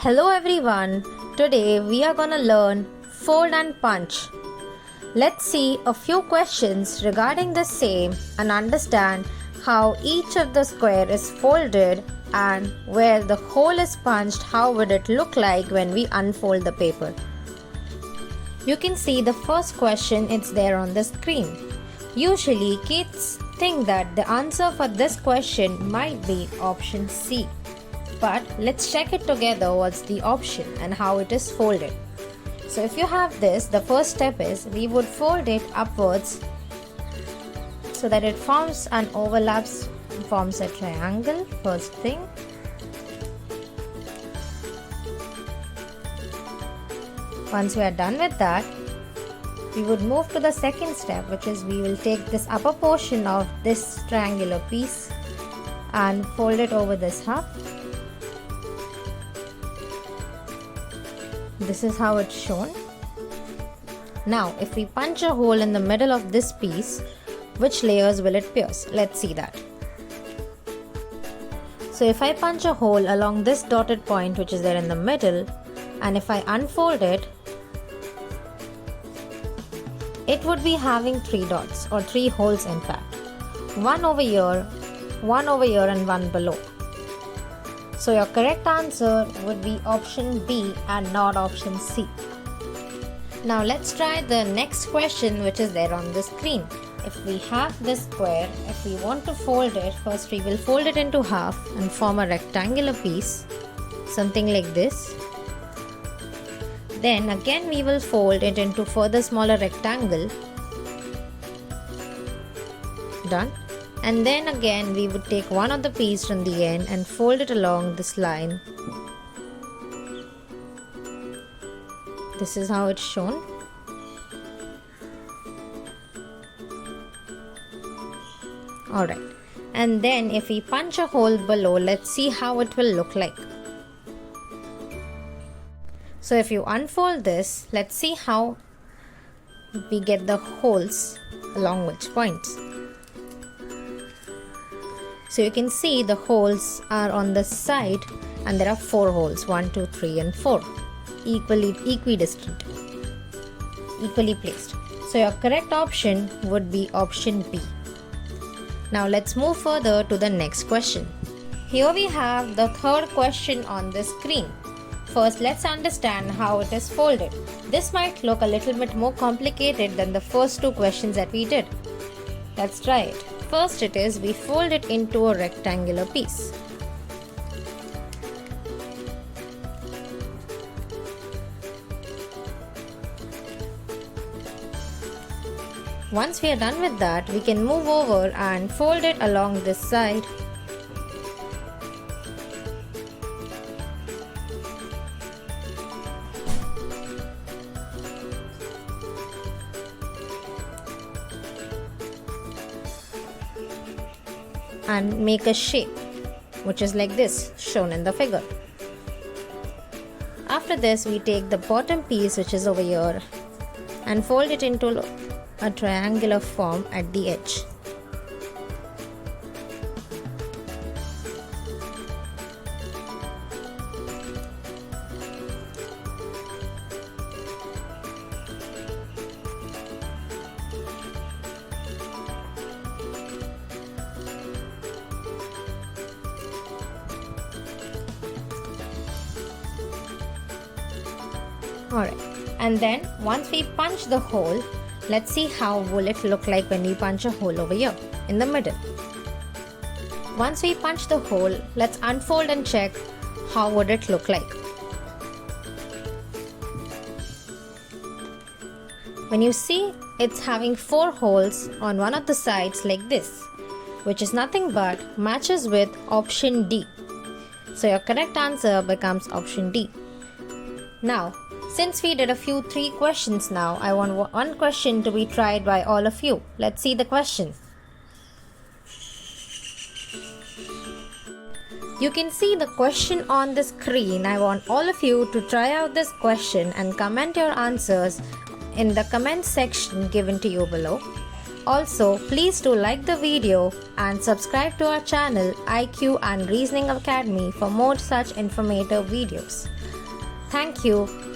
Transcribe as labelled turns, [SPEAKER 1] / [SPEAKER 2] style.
[SPEAKER 1] Hello everyone, today we are gonna learn fold and punch. Let's see a few questions regarding the same and understand how each of the square is folded and where the hole is punched, how would it look like when we unfold the paper. You can see the first question, it's there on the screen. Usually kids think that the answer for this question might be option C. But let's check it together what's the option and how it is folded. So if you have this, the first step is we would fold it upwards so that it forms and overlaps, forms a triangle, first thing. Once we are done with that, we would move to the second step, which is we will take this upper portion of this triangular piece and fold it over this half. This is how it's shown. Now, if we punch a hole in the middle of this piece, which layers will it pierce? Let's see that. So if I punch a hole along this dotted point which is there in the middle, and if I unfold it, it would be having 3 dots or 3 holes in fact. One over here, and one below. So your correct answer would be option B and not option C. Now let's try the next question which is there on the screen. If we have this square, if we want to fold it, first we will fold it into half and form a rectangular piece, something like this. Then again we will fold it into further smaller rectangle. Done. And then again we would take one of the piece from the end and fold it along this line. This is how it's shown. Alright, and then if we punch a hole below, let's see how it will look like. So if you unfold this, let's see how we get the holes along which points. So you can see the holes are on the side and there are 4 holes, 1, 2, 3 and 4, equidistant, equally placed. So your correct option would be option B. Now let's move further to the next question. Here we have the third question on the screen. First, let's understand how it is folded. This might look a little bit more complicated than the first 2 questions that we did. Let's try it. First it is we fold it into a rectangular piece. Once we are done with that, we can move over and fold it along this side. And make a shape which is like this shown in the figure. After this we take the bottom piece which is over here and fold it into a triangular form at the edge. Alright, and then once we punch the hole, let's see how will it look like when we punch a hole over here in the middle. Once we punch the hole, let's unfold and check how would it look like. When you see it's having 4 holes on one of the sides like this, which is nothing but matches with option D. So your correct answer becomes option D. Now, since we did a few 3 questions now, I want one question to be tried by all of you. Let's see the question. You can see the question on the screen. I want all of you to try out this question and comment your answers in the comment section given to you below. Also, please do like the video and subscribe to our channel IQ and Reasoning Academy for more such informative videos. Thank you.